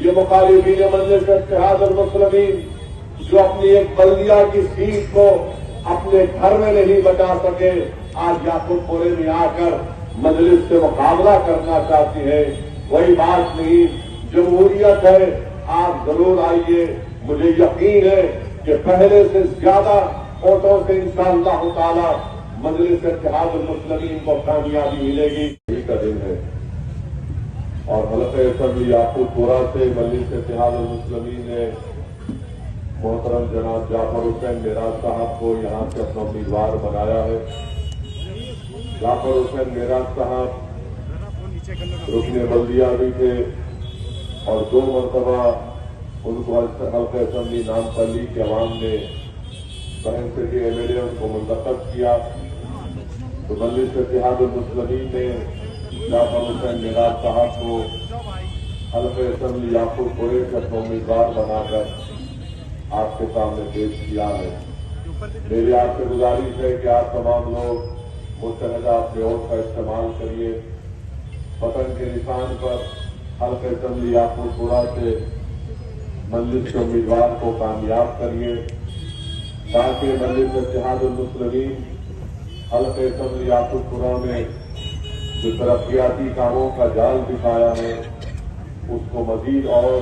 یہ مخالفین مجلس اتحاد المسلمین جو اپنی ایک بلدیہ کی سیٹ کو اپنے گھر میں نہیں بچا سکے، آج یعقوب پورے میں آ کر مجلس سے مقابلہ کرنا چاہتی ہے۔ وہی بات نہیں، جمہوریت ہے، آپ ضرور آئیے، مجھے یقین ہے کہ پہلے سے زیادہ ووٹوں سے انشاءاللہ تعالی مجلس اتحاد المسلمین کو کامیابی ملے گی۔ یہی کا دن ہے اور حلقہ اسمبلی یعقوب پورہ سے مجلس اتحاد المسلمین نے محترم جناب جعفر حسین معراج صاحب کو یہاں سے اپنا امیدوار بنایا ہے۔ جعفر حسین معراج صاحب رکن بلدیہ بھی تھے اور 2 مرتبہ ان کو حلقہ اسمبلی نامپلی کے عوام نے بہن سٹی ایم ایل اے ان کو منتخب کیا، تو مجلس اتحاد المسلمین نے جعفر حسین معراج صاحب کو حلقہ اسمبلی یعقوب پورے سے اپنا امیدوار بنا کر آپ کے سامنے پیش کیا ہے۔ میری آپ سے گزارش ہے کہ آپ تمام لوگ متحدہ اپنے ووٹ کا استعمال کریے، وطن کے نشان پر حلقہ اسمبلی یعقوب پورہ سے مجلس کے امیدوار کو کامیاب کریے تاکہ مجلس اتحاد المسلمین حلقہ اسمبلی یعقوب پورہ میں جو ترقیاتی کاموں کا جال بچھایا ہے اس کو مزید اور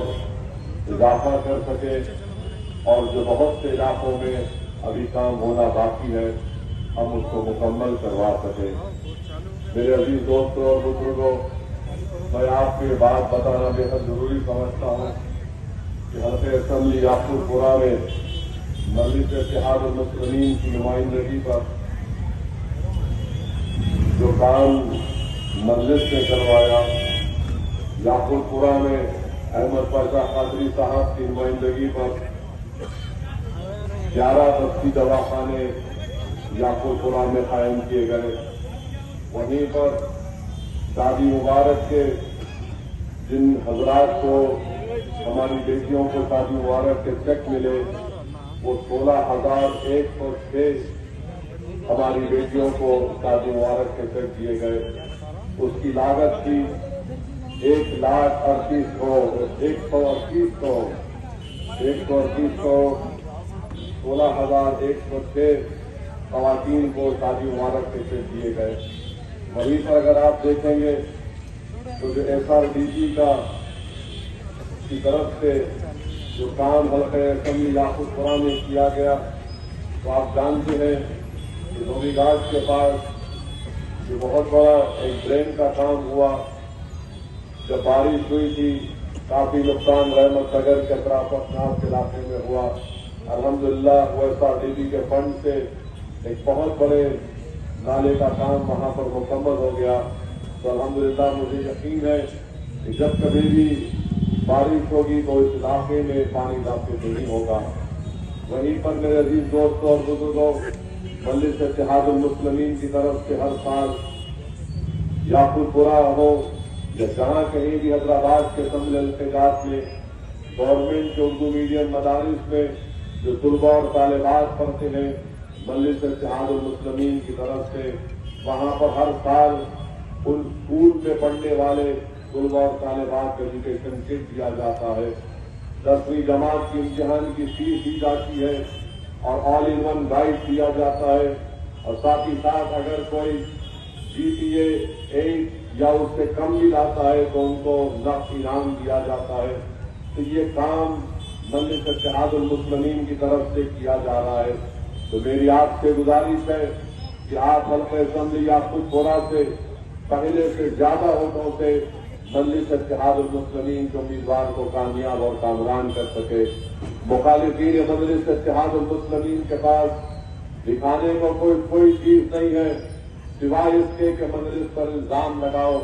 اضافہ کر سکے، اور جو بہت سے علاقوں میں ابھی کام ہونا باقی ہے ہم اس کو مکمل کروا سکیں۔ میرے عزیز دوستوں اور بزرگوں، میں آپ کو یہ بات بتانا بے حد ضروری سمجھتا ہوں کہ حلقہ اسمبلی یعقوب پورہ میں مجلس اتحاد المسلمین کی نمائندگی پر جو کام مجلس نے کروایا، یعقوب پورہ میں احمد پاشا قادری صاحب کی نمائندگی پر 11 بستی دواخانے یعقوب پورہ میں قائم کیے گئے۔ وہیں پر شادی مبارک کے جن حضرات کو ہماری بیٹیوں کو شادی مبارک کے چیک ملے وہ 16,106 ہماری بیٹیوں کو شادی مبارک کے چیک دیے گئے۔ اس کی لاگت تھی 16,106 خواتین کو شادی مبارک کے چیک دیے گئے۔ وہیں پر اگر آپ دیکھیں گے تو جو SRDC کی طرف سے جو کام حلقہ اسمبلی یعقوب پورہ میں کیا گیا، تو آپ جانتے ہیں کہ دھوبی گھاٹ کے پاس جو بہت بڑا ایک ڈرین کا کام ہوا، جب بارش ہوئی تھی کافی نقصان رحمت نگر کے اطراف اپناف علاقے میں ہوا۔ الحمدللہ وہ SRDC کے فنڈ سے ایک بہت بڑے نالے کا کام وہاں پر مکمل ہو گیا۔ تو الحمدللہ مجھے یقین ہے کہ جب کبھی بھی بارش ہوگی تو اس علاقے میں پانی داخل نہیں ہوگا۔ وہیں پر میرے عزیز دوستوں اور بزرگوں، مجلس اتحاد المسلمین کی طرف سے ہر سال یعقوب پورہ ہو یا جہاں کہیں بھی حیدرآباد کے اسمبلی التجاج میں گورنمنٹ کے اردو میڈیم مدارس میں جو طلباء اور طالبات پڑھتے ہیں، مجلس اتحاد المسلمین کی طرف سے وہاں پر ہر سال ان اسکول میں پڑھنے والے طلباء اور طالبات کا ایجوکیشن کٹ دیا جاتا ہے۔ 10ویں جماعت کی امتحان کی فیس دی جاتی ہے اور آل ان ون گائیڈ دیا جاتا ہے، اور ساتھ ہی ساتھ اگر کوئی GPA 8 یا اس سے کم بھی لاتا ہے تو ان کو نقد انعام دیا جاتا ہے۔ تو یہ کام مجلس اتحاد المسلمین کی طرف سے کیا جا رہا ہے۔ تو میری آپ سے گزارش ہے کہ آپ حلقہ اسمبلی یعقوب پورہ سے پہلے سے زیادہ ووٹوں سے مجلس اتحاد المسلمین کے امیدوار کو کامیاب اور کامران کر سکے۔ مخالفین مجلس اتحاد المسلمین کے پاس دکھانے کو کوئی چیز نہیں ہے سوائے اس کے کہ مجلس پر الزام لگاؤ،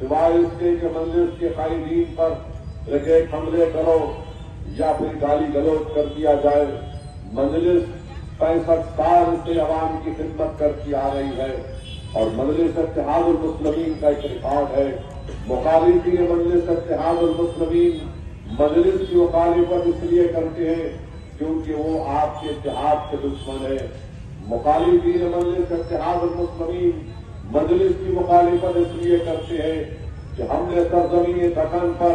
سوائے اس کے کہ مجلس کے قائدین پر رکیک حملے کرو یا پھر گالی گلوچ کر دیا جائے۔ مجلس 65 سال سے عوام کی خدمت کرتی آ رہی ہے اور مجلس اتحاد المسلمین کا ایک ریکارڈ ہے۔ مخالفین مجلس اتحاد المسلمین مجلس کی مخالفت اس لیے کرتے ہیں کیونکہ وہ آپ کے اتحاد کے دشمن ہے۔ مخالفین مجلس اتحاد المسلمین مجلس کی مخالفت اس لیے کرتے ہیں کہ ہم نے سرزمین دکن پر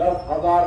10,000